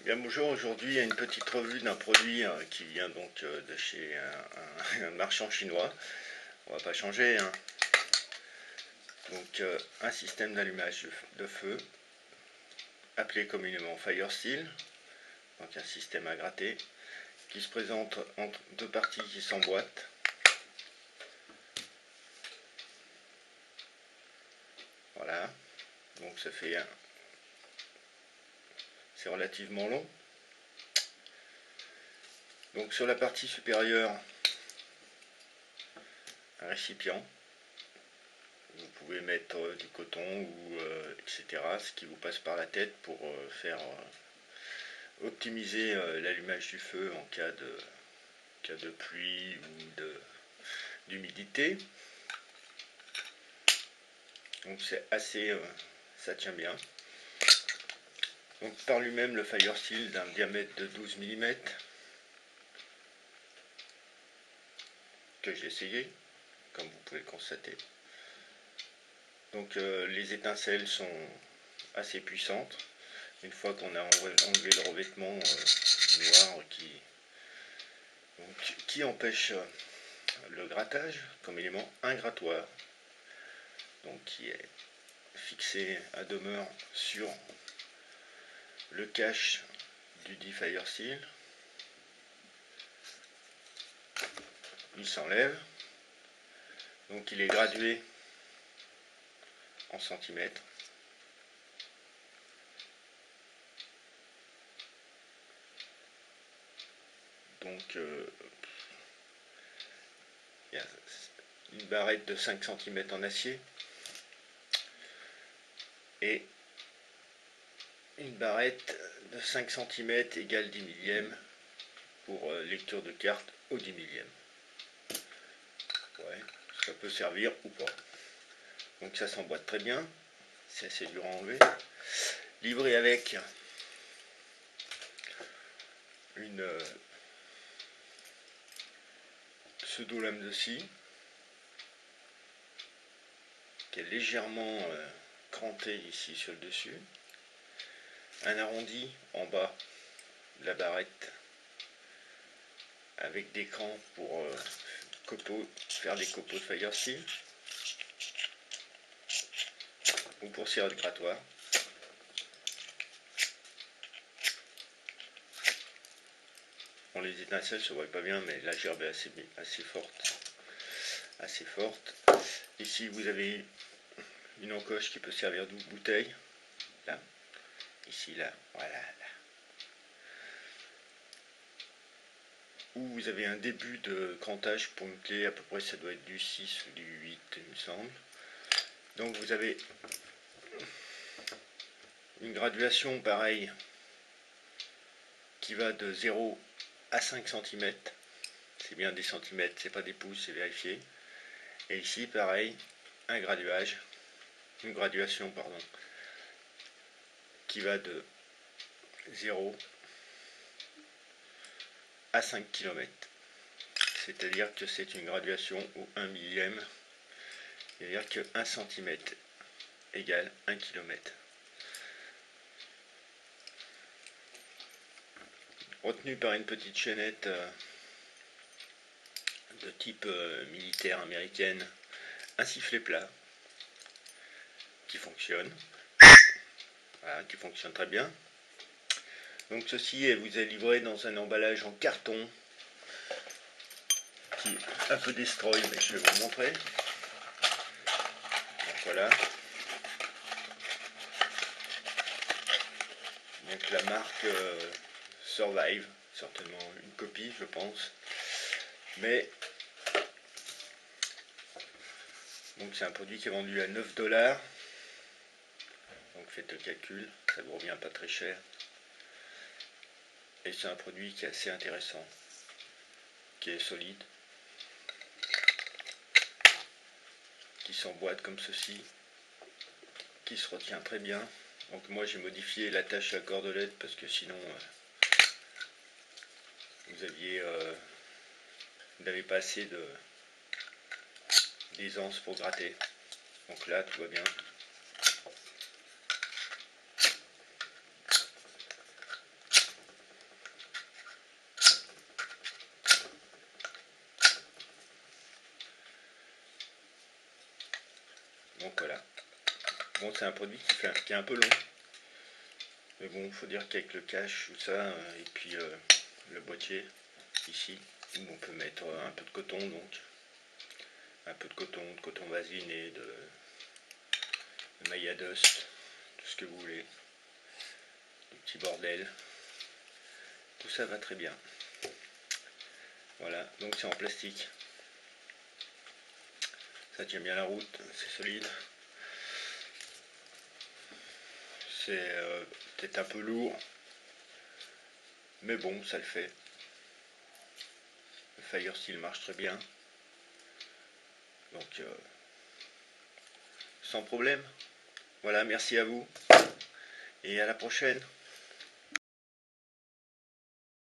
Bien bonjour, aujourd'hui il y a une petite revue d'un produit qui vient donc de chez un marchand chinois. On va pas changer, hein. Donc un système d'allumage de feu appelé communément Fire Steel, donc un système à gratter qui se présente en deux parties qui s'emboîtent. Voilà, donc ça fait c'est relativement long. Donc sur la partie supérieure, un récipient. Vous pouvez mettre du coton ou etc. Ce qui vous passe par la tête pour faire optimiser l'allumage du feu en cas de pluie ou d'humidité. Donc c'est assez, ça tient bien. Donc par lui-même le Fire Steel d'un diamètre de 12 mm que j'ai essayé, comme vous pouvez le constater. Donc les étincelles sont assez puissantes. Une fois qu'on a enlevé le revêtement noir qui empêche le grattage, comme élément un grattoir, donc qui est fixé à demeure sur le cache du dit Fire Steel. Il s'enlève, donc il est gradué en centimètres. Donc il y a une barrette de 5 cm en acier et une barrette de 5 cm égale 10 millième pour lecture de carte au 10 millième. Ouais, ça peut servir ou pas. Donc ça s'emboîte très bien, c'est assez dur à enlever. Livré avec une pseudo lame de scie qui est légèrement crantée ici sur le dessus, un arrondi en bas de la barrette avec des crans pour faire des copeaux de Fire Steel ou pour serrer le grattoir. Bon, les étincelles se voient pas bien, mais la gerbe est assez forte. Ici vous avez une encoche qui peut servir de bouteille, là, ici, là, voilà, là. Où vous avez un début de crantage pour une clé, à peu près ça doit être du 6 ou du 8 il me semble. Donc vous avez une graduation pareille qui va de 0 à 5 cm. C'est bien des centimètres, c'est pas des pouces, c'est vérifié. Et ici pareil, une graduation pardon, qui va de 0 à 5 km. C'est-à-dire que c'est une graduation au 1 millième, c'est-à-dire que 1 cm égale 1 km. Retenu par une petite chaînette de type militaire américaine, un sifflet plat qui fonctionne, voilà, qui fonctionne très bien. Donc ceci vous est livré dans un emballage en carton qui est un peu destroy, mais je vais vous montrer. Donc voilà. Donc la marque Survive, certainement une copie je pense. Mais donc c'est un produit qui est vendu à 9 $. Donc faites le calcul, ça vous revient pas très cher. Et c'est un produit qui est assez intéressant, qui est solide, qui s'emboîte comme ceci, qui se retient très bien. Donc moi j'ai modifié l'attache à la cordelette parce que sinon vous n'avez pas assez d'aisance pour gratter. Donc là tout va bien. Donc voilà. Bon, c'est un produit qui est un peu long. Mais bon, faut dire qu'avec le cache, tout ça, et puis le boîtier, ici, où on peut mettre un peu de coton, donc. Un peu de coton vasiné, de maille dust, tout ce que vous voulez. Des petits bordels. Tout ça va très bien. Voilà, donc c'est en plastique. Ça tient bien la route, c'est solide. C'est peut-être un peu lourd, mais bon, ça le fait. Le Fire Steel marche très bien. Donc, sans problème. Voilà, merci à vous. Et à la prochaine.